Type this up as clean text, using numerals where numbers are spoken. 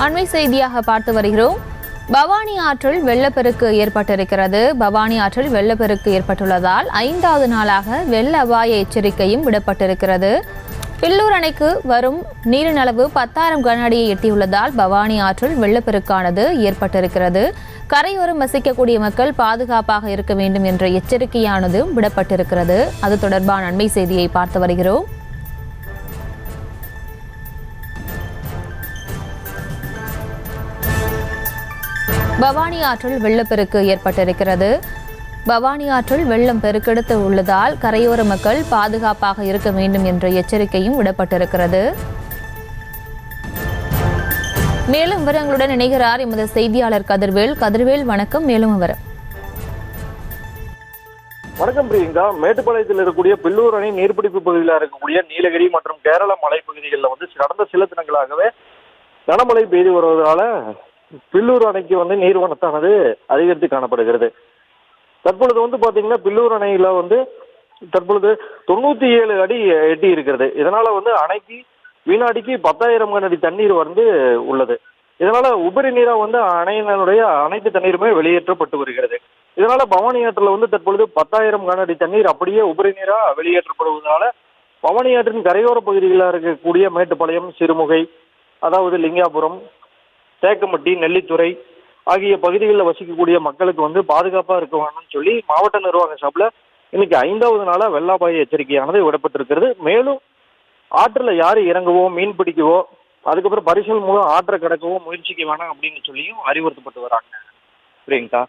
அண்மை செய்தியாக பார்த்து வருகிறோம். பவானி ஆற்றில் வெள்ளப்பெருக்கு ஏற்பட்டிருக்கிறது. பவானி ஆற்றில் வெள்ளப்பெருக்கு ஏற்பட்டுள்ளதால் 5வது நாளாக வெள்ள அபாய எச்சரிக்கையும் விடப்பட்டிருக்கிறது. பில்லூர் அணைக்கு வரும் நீரின் அளவு 10,000 கன அடியை எட்டியுள்ளதால் பவானி ஆற்றில் வெள்ளப்பெருக்கானது ஏற்பட்டிருக்கிறது. கரையோரம் வசிக்கக்கூடிய மக்கள் பாதுகாப்பாக இருக்க வேண்டும் என்ற எச்சரிக்கையானது விடப்பட்டிருக்கிறது. அது தொடர்பான அண்மை செய்தியை பார்த்து வருகிறோம். பவானி ஆற்றில் வெள்ளப்பெருக்கு ஏற்பட்டிருக்கிறது. பவானி ஆற்றில் வெள்ளம் பெருக்கெடுத்து உள்ளதால் கரையோர மக்கள் பாதுகாப்பாக இருக்க வேண்டும் என்ற எச்சரிக்கையும் விடப்பட்டிருக்கிறது. மேலும் விவரங்களுடன் இணைகிறார் எமது செய்தியாளர் கதிர்வேல். கதிர்வேல், வணக்கம். மேலும் விவரம். வணக்கம் பிரியங்கா. மேட்டுப்பாளையத்தில் இருக்கக்கூடிய பில்லூர் அணை நீர்பிடிப்பு பகுதியில் இருக்கக்கூடிய நீலகிரி மற்றும் கேரள மலைப்பகுதிகளில் கடந்த சில தினங்களாகவே கனமழை பெய்து வருவதால பில்லூர் அணைக்கு நீர்வனத்தானது அதிகரித்து காணப்படுகிறது. தற்பொழுது பாத்தீங்கன்னா பில்லூர் அணையில தற்பொழுது 97 அடி எட்டி இருக்கிறது. இதனால அணைக்கு வினாடிக்கு 10,000 கன அடி தண்ணீர் உள்ளது. இதனால உபரி நீரா அணையினுடைய அனைத்து தண்ணீருமே வெளியேற்றப்பட்டு வருகிறது. இதனால பவானி ஆற்றில் தற்பொழுது 10,000 கன அடி தண்ணீர் அப்படியே உபரி நீரா வெளியேற்றப்படுவதனால பவானி ஆற்றின் கரையோர பகுதிகளில் இருக்கக்கூடிய மேட்டுப்பாளையம், சிறுமுகை, அதாவது லிங்காபுரம், தேக்கம்பட்டி, நெல்லித்துறை ஆகிய பகுதிகளில் வசிக்கக்கூடிய மக்களுக்கு பாதுகாப்பாக இருக்க வேணும்னு சொல்லி மாவட்ட நிர்வாக சபையில் இன்னைக்கு 5வது நாளாக வெள்ள அபாய எச்சரிக்கையானது விடப்பட்டிருக்கிறது. மேலும் ஆற்றில் யார் இறங்கவோ, மீன் பிடிக்கவோ, அதுக்கப்புறம் பரிசல் மூலம் ஆற்றை கடக்கவோ முயற்சிக்க வேணாம் அப்படின்னு சொல்லியும் அறிவுறுத்தப்பட்டு வராங்க. பிரியங்கா.